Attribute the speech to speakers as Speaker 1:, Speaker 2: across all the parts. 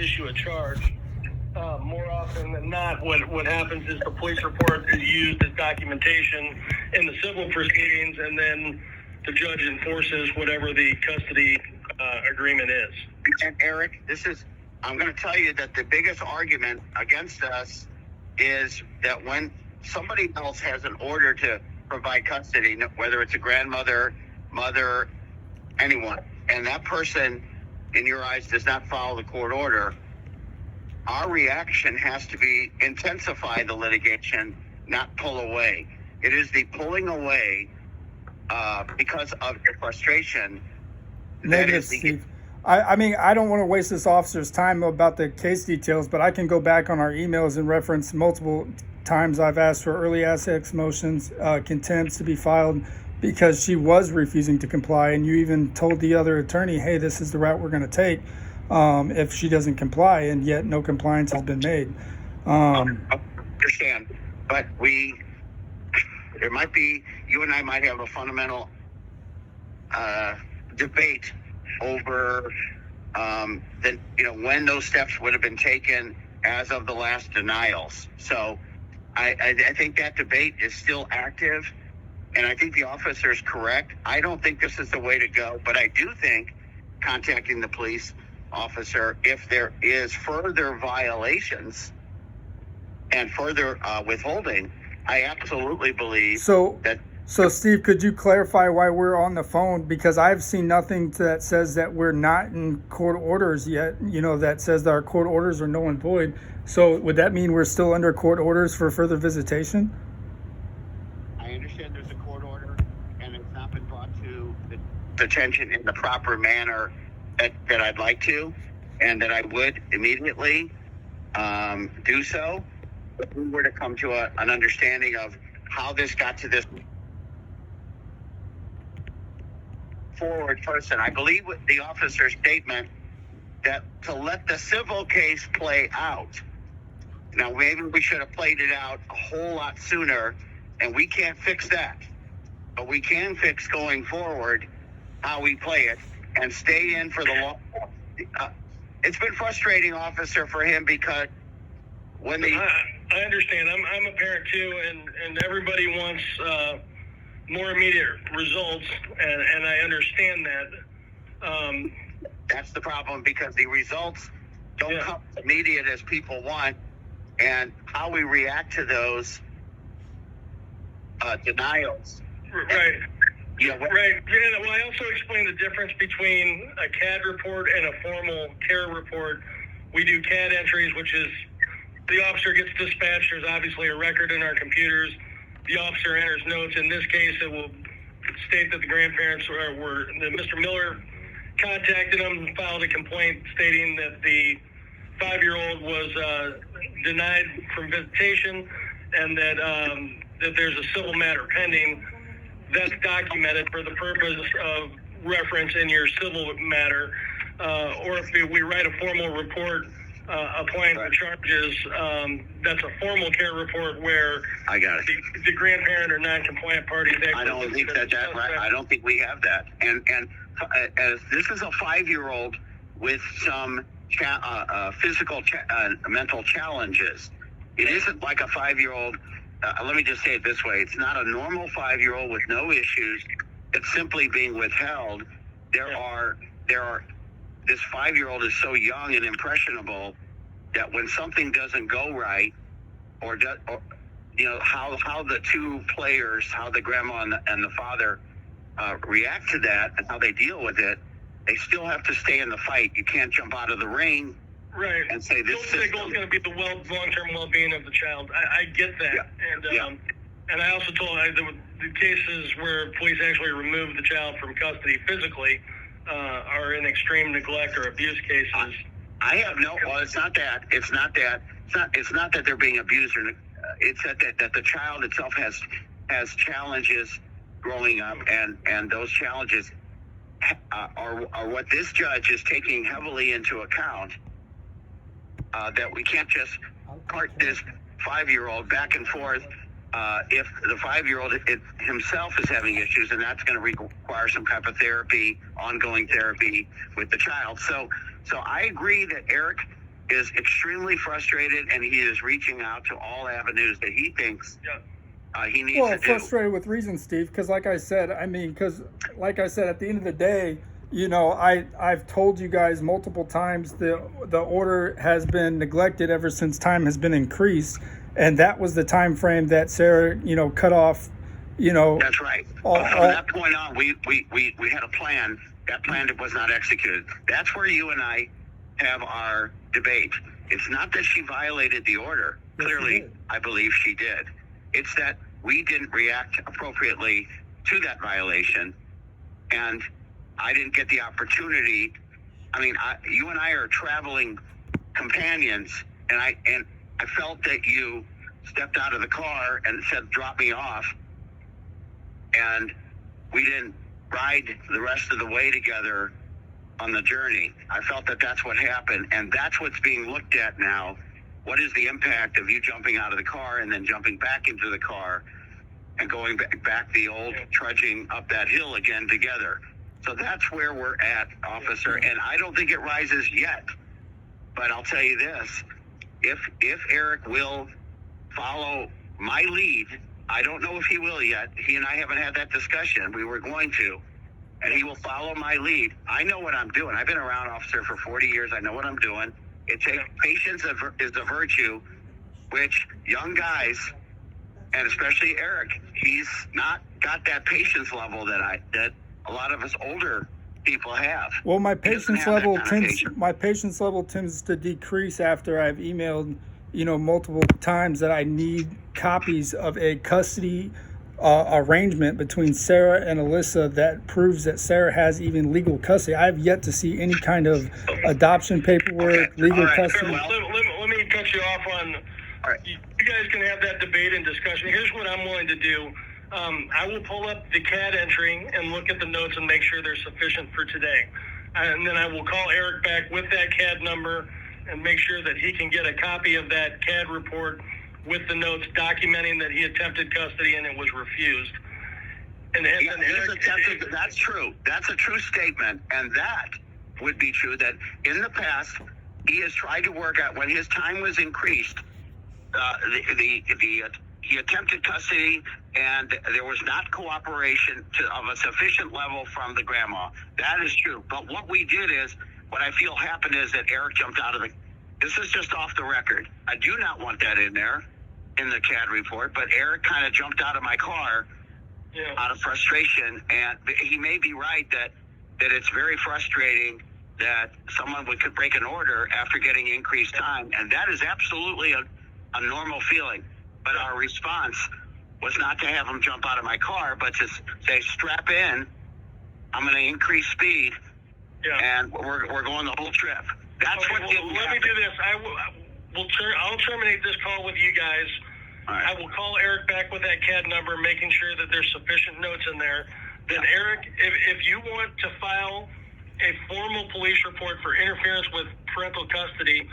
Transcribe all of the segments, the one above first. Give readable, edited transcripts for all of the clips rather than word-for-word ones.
Speaker 1: issue a charge. More often than not, what happens is the police report is used as documentation in the civil proceedings, and then the judge enforces whatever the custody agreement is.
Speaker 2: And Eric, I'm going to tell you that the biggest argument against us is that when somebody else has an order to provide custody, whether it's a grandmother, mother, anyone, and that person, in your eyes, does not follow the court order, our reaction has to be intensify the litigation, not pull away. It is the pulling away because of your frustration.
Speaker 3: Negative, Steve. I mean, I don't want to waste this officer's time about the case details, but I can go back on our emails and reference multiple times I've asked for early access motions, contempts to be filed because she was refusing to comply, and you even told the other attorney, hey, this is the route we're going to take if she doesn't comply, and yet no compliance has been made.
Speaker 2: I understand, but there might be, you and I might have a fundamental debate over when those steps would have been taken as of the last denials. So I think that debate is still active, and I think the officer is correct. I don't think this is the way to go, but I do think contacting the police officer if there is further violations and further withholding, I absolutely believe that.
Speaker 3: So, Steve, could you clarify why we're on the phone? Because I've seen nothing that says that we're not in court orders yet, that says that our court orders are null and void. So would that mean we're still under court orders for further visitation?
Speaker 2: I understand there's a court order, and it's not been brought to the attention in the proper manner that I'd like to, and that I would immediately do so. If we were to come to an understanding of how this got to this forward person, I believe with the officer's statement that to let the civil case play out. Now, maybe we should have played it out a whole lot sooner, and we can't fix that. But we can fix going forward how we play it and stay in for the long. It's been frustrating, officer, for him because when they...
Speaker 1: I understand. I'm a parent too, and everybody wants more immediate results, and I understand that.
Speaker 2: That's the problem, because the results don't come immediate as people want, and how we react to those denials.
Speaker 1: Right. Right. Yeah, well, I also explained the difference between a CAD report and a formal care report. We do CAD entries, which is the officer gets dispatched. There's obviously a record in our computers. The officer enters notes. In this case, it will state that the grandparents that Mr. Miller contacted them and filed a complaint stating that the 5-year-old was denied from visitation, and that there's a civil matter pending. That's documented for the purpose of reference in your civil matter, or if we write a formal report applying for charges, that's a formal care report where
Speaker 2: I got it.
Speaker 1: The grandparent or non-compliant parties.
Speaker 2: I don't think that right. I don't think we have that. And as this is a 5-year-old with some physical mental challenges, it isn't like a 5-year-old. Let me just say it this way. It's not a normal 5-year-old with no issues. It's simply being withheld. There are this 5-year-old is so young and impressionable that when something doesn't go right, or how the two players, how the grandma and the father react to that and how they deal with it, they still have to stay in the fight. You can't jump out of the ring.
Speaker 1: Right.
Speaker 2: And say this
Speaker 1: the goal is going to be the long-term well-being of the child. I get that.
Speaker 2: Yeah.
Speaker 1: And I also told the cases where police actually remove the child from custody physically are in extreme neglect or abuse cases.
Speaker 2: I have it's not that. It's not that they're being abused, or it's that the child itself has challenges growing up, and those challenges are what this judge is taking heavily into account. That we can't just cart this 5-year-old back and forth if the 5-year-old himself is having issues, and that's going to require some type of therapy, ongoing therapy with the child. So I agree that Eric is extremely frustrated, and he is reaching out to all avenues that he thinks he needs to do.
Speaker 3: Frustrated with reason, Steve, because like I said, at the end of the day, I've told you guys multiple times the order has been neglected ever since time has been increased, and that was the time frame that Sarah, cut off.
Speaker 2: That's right. From that point on, we had a plan. That plan was not executed. That's where you and I have our debate. It's not that she violated the order.
Speaker 3: Yes,
Speaker 2: Clearly, I believe she did. It's that we didn't react appropriately to that violation, and I didn't get the opportunity. I mean, you and I are traveling companions, and I felt that you stepped out of the car and said, "Drop me off," and we didn't ride the rest of the way together on the journey. I felt that that's what happened, and that's what's being looked at now. What is the impact of you jumping out of the car and then jumping back into the car and going back the old trudging up that hill again together? So that's where we're at, officer, and I don't think it rises yet. But I'll tell you this, if Eric will follow my lead, I don't know if he will yet. He and I haven't had that discussion. We were going to. And he will follow my lead. I know what I'm doing. I've been around, officer, for 40 years. I know what I'm doing. It takes patience is a virtue, which young guys, and especially Eric, he's not got that patience level that a lot of us older people have.
Speaker 3: Well, my patience level tends to decrease after I've emailed, multiple times that I need copies of a custody arrangement between Sarah and Alyssa that proves that Sarah has even legal custody. I have yet to see any kind of adoption paperwork, legal custody.
Speaker 1: Let me cut you off on.
Speaker 2: All right.
Speaker 1: You guys can have that debate and discussion. Here's what I'm willing to do. I will pull up the CAD entry and look at the notes and make sure they're sufficient for today. And then I will call Eric back with that CAD number and make sure that he can get a copy of that CAD report with the notes documenting that he attempted custody and it was refused. And Eric,
Speaker 2: that's true. That's a true statement, and that would be true. That in the past, he has tried to work out when his time was increased. He attempted custody, and there was not cooperation of a sufficient level from the grandma. That is true. But what we did is, what I feel happened is that Eric jumped out of the. This is just off the record. I do not want that in there, in the CAD report, but Eric kind of jumped out of my car out of frustration, and he may be right that it's very frustrating that someone could break an order after getting increased time, and that is absolutely a normal feeling. But our response was not to have him jump out of my car, but to say, strap in, I'm going to increase speed, and we're going the whole trip. That's
Speaker 1: okay, let me do this. I'll terminate this call with you guys.
Speaker 2: Right.
Speaker 1: I will call Eric back with that CAD number, making sure that there's sufficient notes in there. Then Eric, if you want to file a formal police report for interference with parental custody,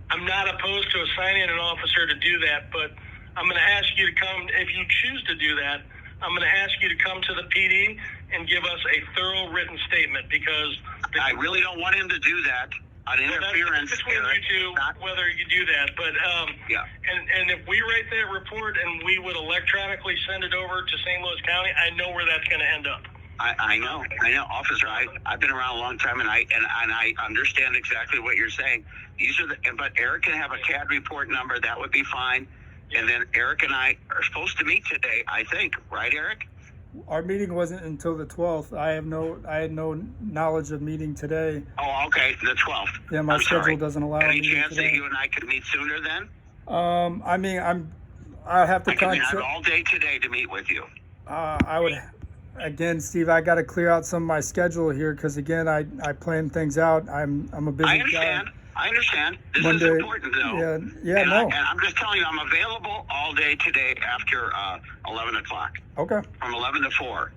Speaker 1: I'm not opposed to assigning an officer to do that, but I'm going to ask you to come, if you choose to do that, I'm going to ask you to come to the PD and give us a thorough written statement, because
Speaker 2: I really don't want him to do that. An interference.
Speaker 1: That's between you two, whether you do that. But and if we write that report and we would electronically send it over to St. Louis County, I know where that's going to end up.
Speaker 2: I know, officer. I've been around a long time, and I understand exactly what you're saying. But Eric can have a CAD report number. That would be fine. Yeah. And then Eric and I are supposed to meet today, I think, right, Eric?
Speaker 3: Our meeting wasn't until the 12th. I had no knowledge of meeting today.
Speaker 2: Oh, okay, the 12th.
Speaker 3: Yeah, my schedule doesn't allow.
Speaker 2: Any chance that you and I could meet sooner then?
Speaker 3: I mean, I have to.
Speaker 2: I can have all day today to meet with you.
Speaker 3: I would. Again, Steve, I got to clear out some of my schedule here because again, I plan things out. I'm a busy guy.
Speaker 2: I understand. This
Speaker 3: Monday,
Speaker 2: is important, though.
Speaker 3: Yeah, no.
Speaker 2: And I'm just telling you, I'm available all day today after 11 o'clock.
Speaker 3: Okay.
Speaker 2: From 11 to 4.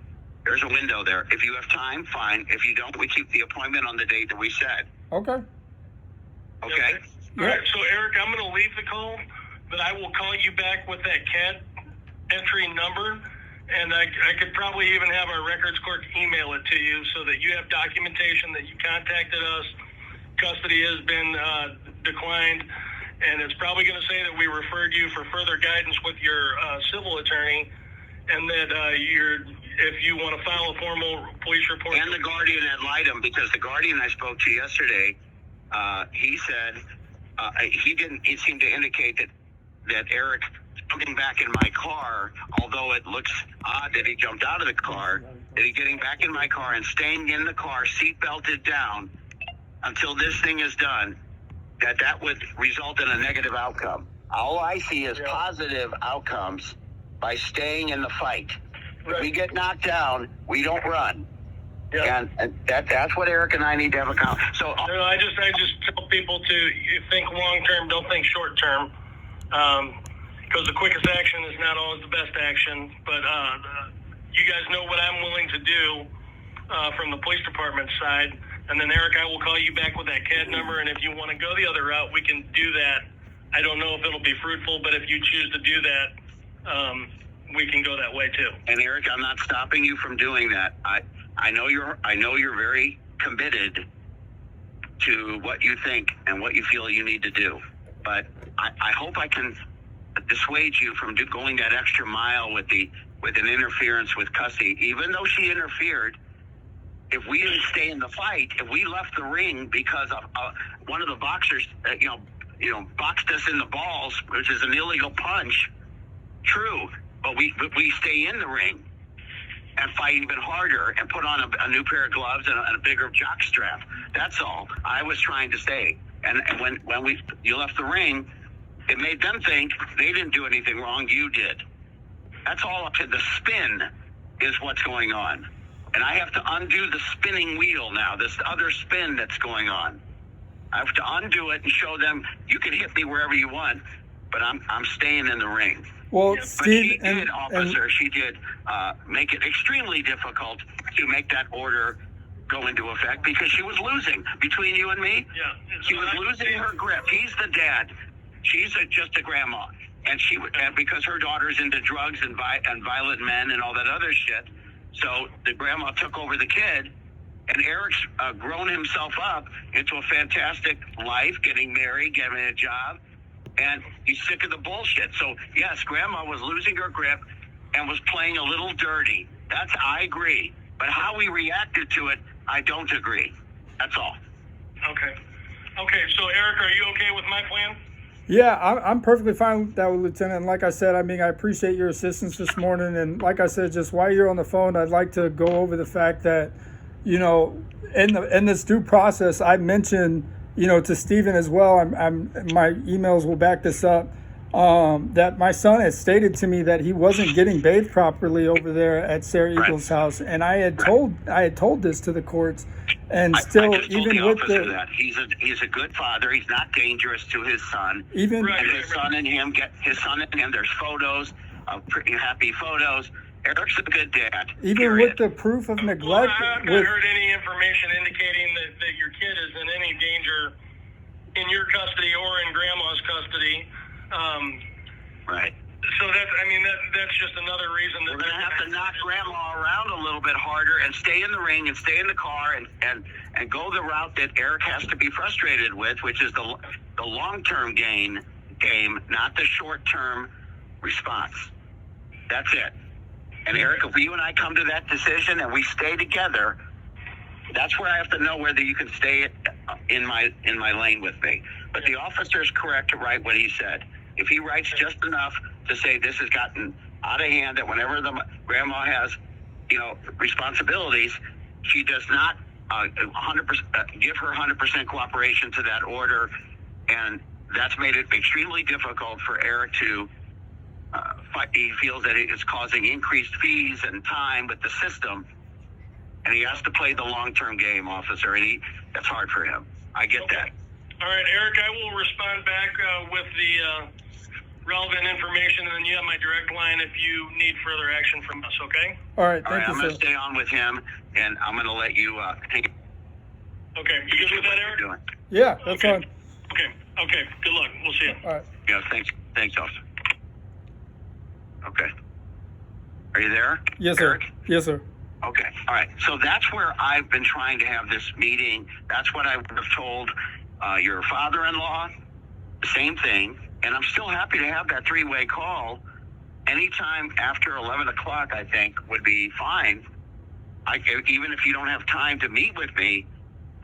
Speaker 2: There's a window there. If you have time, fine. If you don't, we keep the appointment on the date that we said.
Speaker 3: Okay.
Speaker 2: Okay?
Speaker 1: All right, so Eric, I'm going to leave the call, but I will call you back with that CAD entry number, and I could probably even have our records clerk email it to you so that you have documentation that you contacted us. Custody has been declined, and it's probably going to say that we referred you for further guidance with your civil attorney, and that if you want to file a formal police report.
Speaker 2: And the guardian ad litem, because the guardian I spoke to yesterday, he said he seemed to indicate that Eric jumping back in my car, although it looks odd that he jumped out of the car, that he getting back in my car and staying in the car, seat belted down until this thing is done, that would result in a negative outcome. All I see is positive outcomes by staying in the fight. If we get knocked down, we don't run. Yeah. And that's what Eric and I need to have a conversation. So
Speaker 1: I just tell people to think long term, don't think short term, because the quickest action is not always the best action. But you guys know what I'm willing to do from the police department side, and then Eric, I will call you back with that CAD number, and if you want to go the other route, we can do that. I don't know if it'll be fruitful, but if you choose to do that, we can go that way too.
Speaker 2: And Eric, I'm not stopping you from doing that. I know you're very committed to what you think and what you feel you need to do, but I hope I can dissuade you from going that extra mile with an interference with custody. Even though she interfered, if we didn't stay in the fight, if we left the ring because of one of the boxers, boxed us in the balls, which is an illegal punch, true, but we stay in the ring and fight even harder and put on a new pair of gloves and a bigger jock strap. That's all I was trying to say. And when you left the ring, it made them think they didn't do anything wrong, you did. That's all up to the spin is what's going on. And I have to undo the spinning wheel now, this other spin that's going on. I have to undo it and show them you can hit me wherever you want, but I'm staying in the ring.
Speaker 3: Well,
Speaker 2: but
Speaker 3: Steve,
Speaker 2: she did make it extremely difficult to make that order go into effect because she was losing. Between you and me, she was losing her grip. He's the dad. She's just a grandma, and because her daughter's into drugs and violent men and all that other shit. So the grandma took over the kid, and Eric's grown himself up into a fantastic life, getting married, getting a job, and he's sick of the bullshit. So yes, grandma was losing her grip and was playing a little dirty. I agree. But how we reacted to it, I don't agree. That's all.
Speaker 1: Okay. So Eric, are you okay with my plan?
Speaker 3: Yeah, I'm perfectly fine with that, Lieutenant. And like I said, I appreciate your assistance this morning. And like I said, just while you're on the phone, I'd like to go over the fact that, in this due process, I mentioned, to Stephen as well, my emails will back this up, that my son has stated to me that he wasn't getting bathed properly over there at Sarah Eagle's house. And I had told this to the courts. And still, even with
Speaker 2: he's a good father. He's not dangerous to his son. His son and him, there's photos, pretty happy photos. Eric's a good dad.
Speaker 3: Even with the proof of neglect.
Speaker 1: Well, I haven't heard any information indicating that your kid is in any danger in your custody or in grandma's custody.
Speaker 2: Right.
Speaker 1: So that's just another reason that
Speaker 2: we're going to have to knock grandma around a little bit harder and stay in the ring and stay in the car and go the route that Eric has to be frustrated with, which is the long-term game, not the short-term response. That's it. And Eric, if you and I come to that decision and we stay together, that's where I have to know whether you can stay in my lane with me. But the officer is correct to write what he said. If he writes just enough to say this has gotten out of hand, that whenever the grandma has, responsibilities, she does not 100% give her 100% cooperation to that order, and that's made it extremely difficult for Eric to fight. He feels that it is causing increased fees and time with the system, and he has to play the long-term game, officer, and that's hard for him. I get that.
Speaker 1: All right, Eric, I will respond back with the relevant information, and then you have my direct line if you need further action from us, okay?
Speaker 3: All right,
Speaker 2: thank you,
Speaker 3: sir.
Speaker 2: I'm going to stay on with him, and I'm going to let you take it.
Speaker 1: Okay, you good with that, Eric?
Speaker 3: Yeah, that's fine.
Speaker 1: Okay, good luck. We'll see you.
Speaker 3: All right.
Speaker 2: Yeah, thanks, officer. Okay. Are you there?
Speaker 3: Yes,
Speaker 2: Eric?
Speaker 3: sir. Yes, sir.
Speaker 2: Okay, all right. So that's where I've been trying to have this meeting. That's what I would have told Your father-in-law, same thing. And I'm still happy to have that 3-way call. Anytime after 11 o'clock, I think, would be fine. Even if you don't have time to meet with me,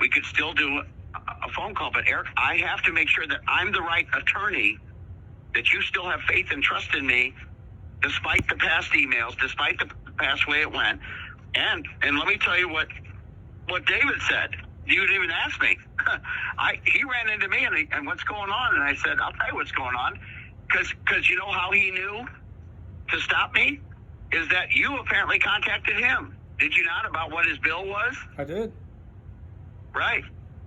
Speaker 2: we could still do a phone call. But Eric, I have to make sure that I'm the right attorney, that you still have faith and trust in me, despite the past emails, despite the past way it went. And let me tell you what David said. You didn't even ask me. He ran into me and what's going on? And I said, I'll tell you what's going on. Because you know how he knew to stop me? Is that you apparently contacted him. Did you not, about what his bill was?
Speaker 3: I did.
Speaker 2: Right.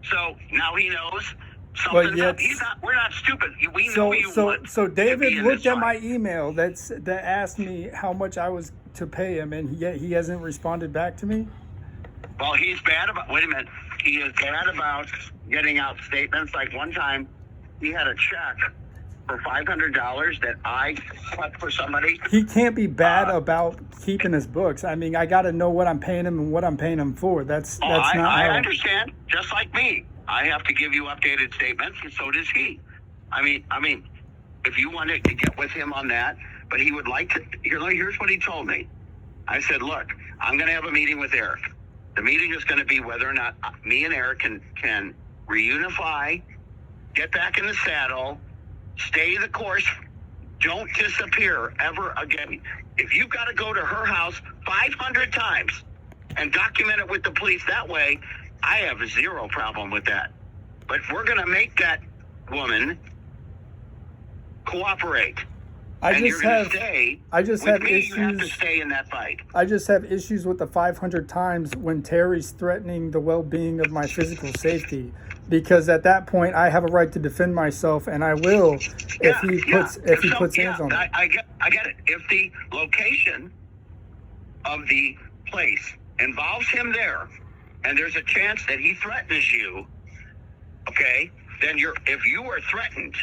Speaker 2: So now he knows something's up. We're not stupid. We know you want.
Speaker 3: So David
Speaker 2: to be
Speaker 3: looked at my email that asked me how much I was to pay him, and yet he hasn't responded back to me.
Speaker 2: Well, he's bad about. Wait a minute. He is bad about getting out statements. Like one time, he had a check for $500 that I cut for somebody.
Speaker 3: He can't be bad about keeping his books. I mean, I got to know what I'm paying him and what I'm paying him for. That's not.
Speaker 2: I understand. Just like me, I have to give you updated statements, and so does he. I mean, if you wanted to get with him on that, but he would like to. Here's what he told me. I said, look, I'm going to have a meeting with Eric. The meeting is going to be whether or not me and Eric can reunify, get back in the saddle, stay the course, don't disappear ever again. If you've got to go to her house 500 times and document it with the police that way, I have zero problem with that. But we're going to make that woman cooperate.
Speaker 3: I just have
Speaker 2: issues. You have to stay in that fight.
Speaker 3: I just have issues with the 500 times when Terry's threatening the well-being of my physical safety, because at that point I have a right to defend myself, and I will if he puts hands on me.
Speaker 2: I get it. If the location of the place involves him there, and there's a chance that he threatens you, okay, then if you are threatened,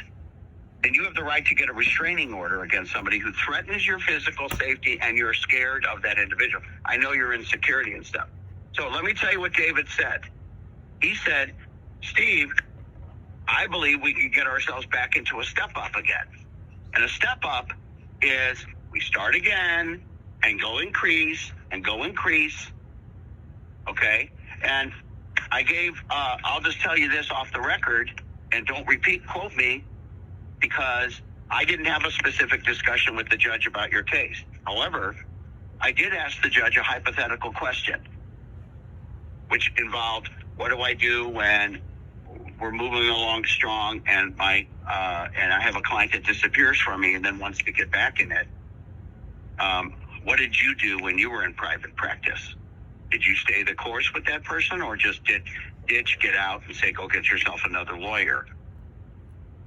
Speaker 2: then you have the right to get a restraining order against somebody who threatens your physical safety and you're scared of that individual. I know you're in security and stuff. So let me tell you what David said. He said, Steve, I believe we can get ourselves back into a step up again. And a step up is we start again and go increase and go increase. Okay? And I I'll just tell you this off the record, and don't quote me, because I didn't have a specific discussion with the judge about your case. However, I did ask the judge a hypothetical question, which involved, what do I do when we're moving along strong and I have a client that disappears from me and then wants to get back in it? What did you do when you were in private practice? Did you stay the course with that person, or just get out and say, go get yourself another lawyer?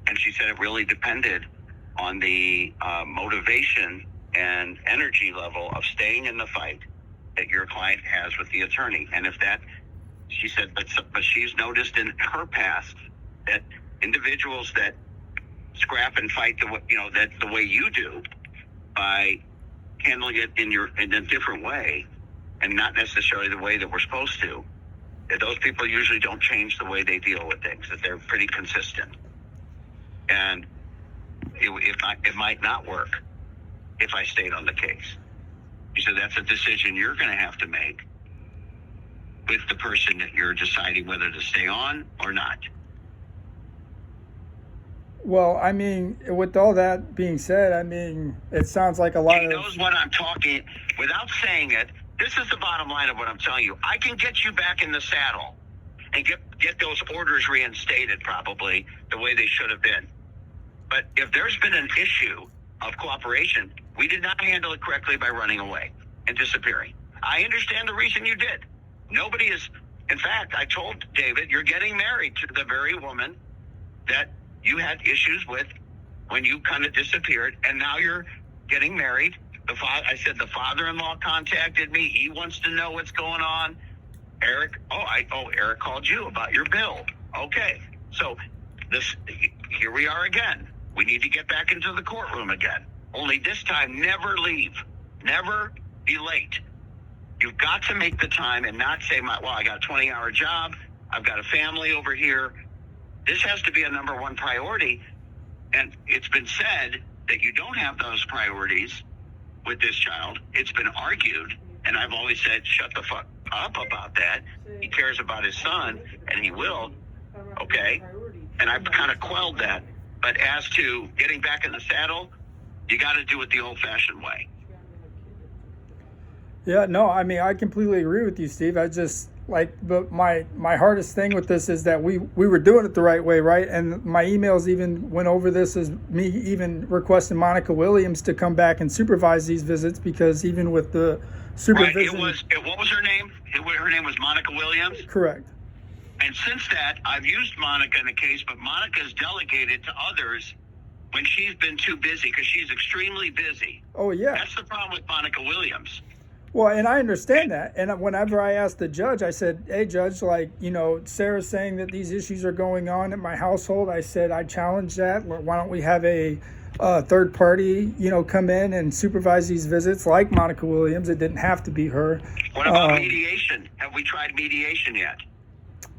Speaker 2: And she said it really depended on the motivation and energy level of staying in the fight that your client has with the attorney. And she said, but she's noticed in her past that individuals that scrap and fight the way you do, by handling it in a different way and not necessarily the way that we're supposed to, that those people usually don't change the way they deal with things, that they're pretty consistent. And it might not work if I stayed on the case. He said that's a decision you're going to have to make with the person that you're deciding whether to stay on or not.
Speaker 3: Well, I mean, with all that being said, I mean, it sounds like a lot
Speaker 2: He knows what I'm talking, without saying it. This is the bottom line of what I'm telling you. I can get you back in the saddle and get those orders reinstated, probably the way they should have been. But if there's been an issue of cooperation, we did not handle it correctly by running away and disappearing. I understand the reason you did. Nobody is. In fact, I told David, you're getting married to the very woman that you had issues with when you kind of disappeared, and now you're getting married. I said the father-in-law contacted me. He wants to know what's going on. Eric called you about your bill. Okay, so here we are again. We need to get back into the courtroom again. Only this time, never leave. Never be late. You've got to make the time and not say, I got a 20-hour job. I've got a family over here. This has to be a number one priority. And it's been said that you don't have those priorities with this child. It's been argued, and I've always said, shut the fuck up about that. He cares about his son, and he will, okay? And I've kind of quelled that. But as to getting back in the saddle, you got to do it the old-fashioned way.
Speaker 3: Yeah, no, I mean, I completely agree with you, Steve. I just, but my hardest thing with this is that we were doing it the right way, right? And my emails even went over this as me even requesting Monica Williams to come back and supervise these visits, because even with the supervision...
Speaker 2: Right, what was her name? Her name was Monica Williams?
Speaker 3: Correct.
Speaker 2: And since that, I've used Monica in a case, but Monica's delegated to others when she's been too busy, because she's extremely busy.
Speaker 3: Oh, yeah.
Speaker 2: That's the problem with Monica Williams.
Speaker 3: Well, and I understand that. And whenever I asked the judge, I said, hey, Judge, Sarah's saying that these issues are going on in my household. I said, I challenge that. Why don't we have a third party, come in and supervise these visits like Monica Williams? It didn't have to be her.
Speaker 2: What about mediation? Have we tried mediation yet?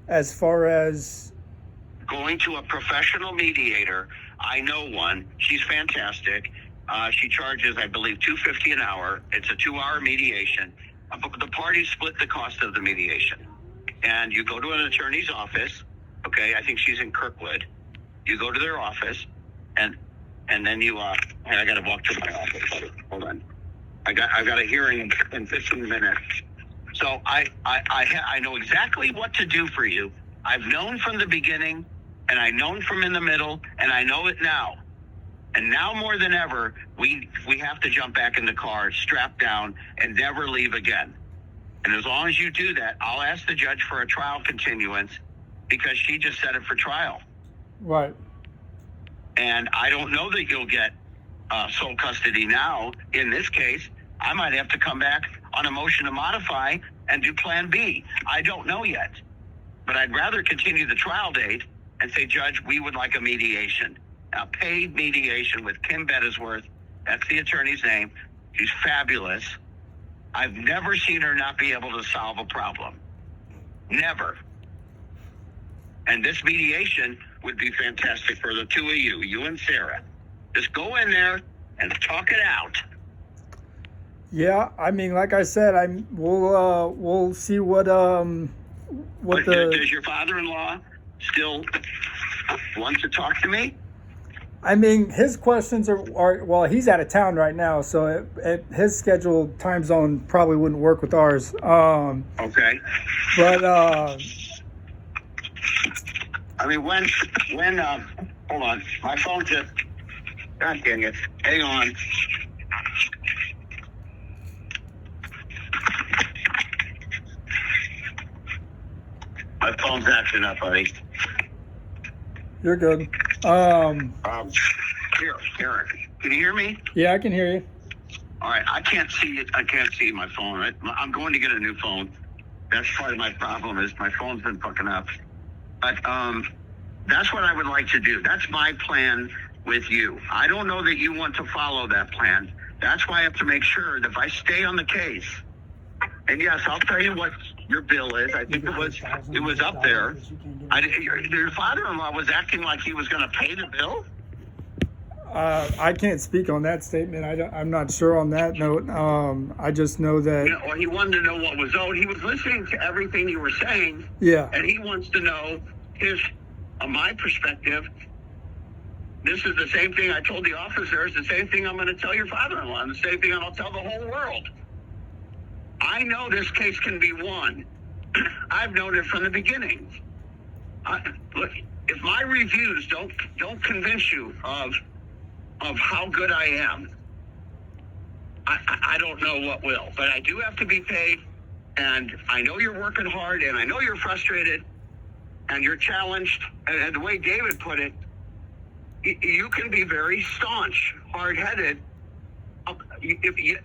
Speaker 3: As far as
Speaker 2: going to a professional mediator, I know one. She's fantastic. She charges, I believe, $250 an hour. It's a 2-hour mediation. The parties split the cost of the mediation. And you go to an attorney's office. Okay, I think she's in Kirkwood. You go to their office, and then you. I got to walk to my office. Hold on. I've got a hearing in 15 minutes. So I know exactly what to do for you. I've known from the beginning, and I known from in the middle, and I know it now. And now more than ever, we have to jump back in the car, strap down, and never leave again. And as long as you do that, I'll ask the judge for a trial continuance, because she just set it for trial.
Speaker 3: Right.
Speaker 2: And I don't know that you'll get sole custody now. In this case, I might have to come back on a motion to modify and do Plan B. I don't know yet. But I'd rather continue the trial date and say, Judge, we would like a mediation. A paid mediation with Kim Bettisworth. That's the attorney's name. She's fabulous. I've never seen her not be able to solve a problem. Never. And this mediation would be fantastic for the two of you and Sarah. Just go in there and talk it out.
Speaker 3: Yeah, I mean, like I said, we'll see what
Speaker 2: does your father-in-law still want to talk to me?
Speaker 3: I mean, his questions are well, he's out of town right now, so his scheduled time zone probably wouldn't work with ours.
Speaker 2: Okay.
Speaker 3: But
Speaker 2: I mean, when hold on, my phone just, God dang it, hang on. My phone's acting up, buddy.
Speaker 3: You're good.
Speaker 2: Here, Eric, can you hear me?
Speaker 3: Yeah, I can hear you.
Speaker 2: All right, I can't see it. I can't see my phone. I'm going to get a new phone. That's part of my problem, is my phone's been fucking up. But that's what I would like to do. That's my plan with you. I don't know that you want to follow that plan. That's why I have to make sure that if I stay on the case, and yes, I'll tell you what your bill is. I think it was up there. Your father-in-law was acting like he was going to pay the bill.
Speaker 3: I can't speak on that statement. I'm not sure on that note. I just know that.
Speaker 2: Or he wanted to know what was owed. He was listening to everything you were saying.
Speaker 3: Yeah.
Speaker 2: And he wants to know my perspective. This is the same thing I told the officers, the same thing I'm going to tell your father-in-law, and the same thing I'll tell the whole world. I know this case can be won. I've known it from the beginning. Look, if my reviews don't convince you of how good I am, I don't know what will. But I do have to be paid, and I know you're working hard, and I know you're frustrated, and you're challenged. And the way David put it, you can be very staunch, hard-headed.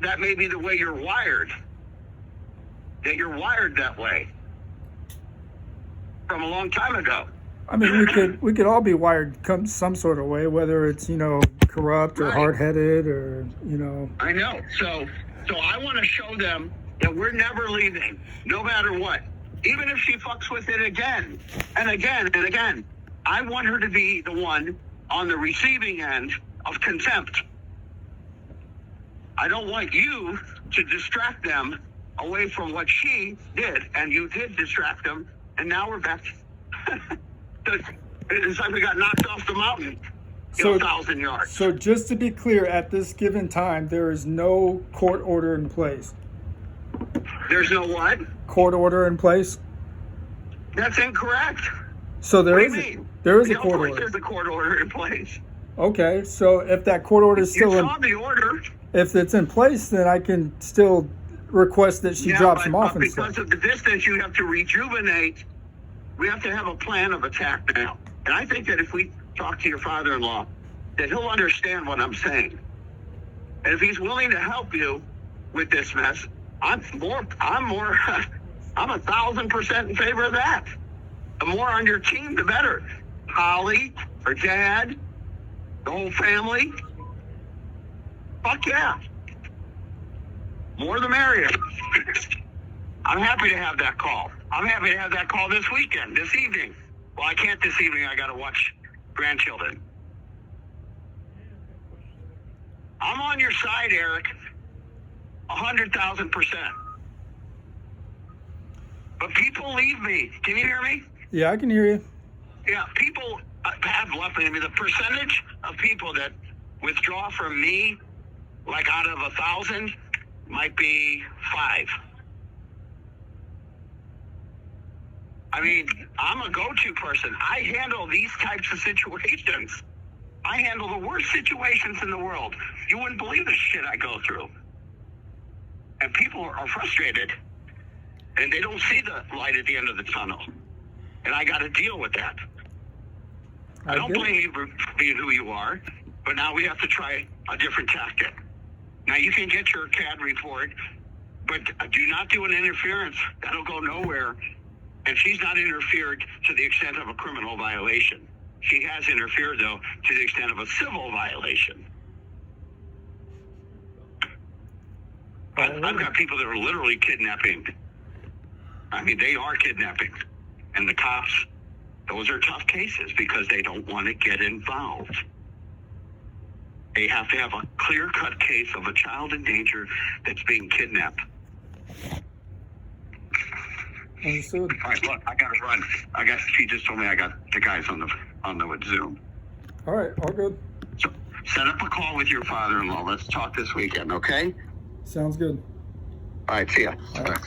Speaker 2: That may be the way you're wired. That you're wired that way from a long time ago.
Speaker 3: I mean, we could all be wired some sort of way, whether it's corrupt or hard-headed or
Speaker 2: I know. So I want to show them that we're never leaving, no matter what. Even if she fucks with it again and again and again, I want her to be the one on the receiving end of contempt. I don't want you to distract them away from what she did, and you did distract them, and now we're back. It's like we got knocked off the mountain, 1,000 yards.
Speaker 3: So just to be clear, at this given time, there is no court order in place.
Speaker 2: There's no what?
Speaker 3: Court order in place?
Speaker 2: That's incorrect.
Speaker 3: So there
Speaker 2: What
Speaker 3: is
Speaker 2: do you mean?
Speaker 3: there is a
Speaker 2: Of
Speaker 3: court
Speaker 2: course
Speaker 3: order.
Speaker 2: there's a court order in place.
Speaker 3: Okay, so if that court order is still
Speaker 2: You
Speaker 3: in,
Speaker 2: saw the order.
Speaker 3: if it's in place, then I can still request that she drops him off and
Speaker 2: because
Speaker 3: stuff.
Speaker 2: of the distance, you have to rejuvenate. We have to have a plan of attack now. And I think that if we talk to your father-in-law, that he'll understand what I'm saying. And if he's willing to help you with this mess, I'm 1,000% in favor of that. The more on your team, the better. Holly, her dad, the whole family. Fuck yeah. More the merrier. I'm happy to have that call. I'm happy to have that call this weekend, this evening. Well, I can't this evening. I got to watch grandchildren. I'm on your side, Eric. 100,000%. But people leave me. Can you hear me?
Speaker 3: Yeah, I can hear you.
Speaker 2: Yeah, people have left me. I mean, the percentage of people that withdraw from me, like out of 1,000, might be 5. I mean, I'm a go-to person. I handle these types of situations. I handle the worst situations in the world. You wouldn't believe the shit I go through. And people are frustrated. And they don't see the light at the end of the tunnel. And I got to deal with that. I don't blame you for being who you are, but now we have to try a different tactic. Now you can get your CAD report, but do not do an interference. That'll go nowhere. And she's not interfered to the extent of a criminal violation. She has interfered, though, to the extent of a civil violation. I've got people that are literally kidnapping. I mean, they are kidnapping. And the cops, those are tough cases because they don't want to get involved. They have to have a clear-cut case of a child in danger that's being kidnapped.
Speaker 3: Understood.
Speaker 2: All right, look, I got to run. She just told me I got the guys on the Zoom.
Speaker 3: All right, all good.
Speaker 2: So set up a call with your father-in-law. Let's talk this weekend, okay?
Speaker 3: Sounds good.
Speaker 2: All right, see ya.
Speaker 3: All right.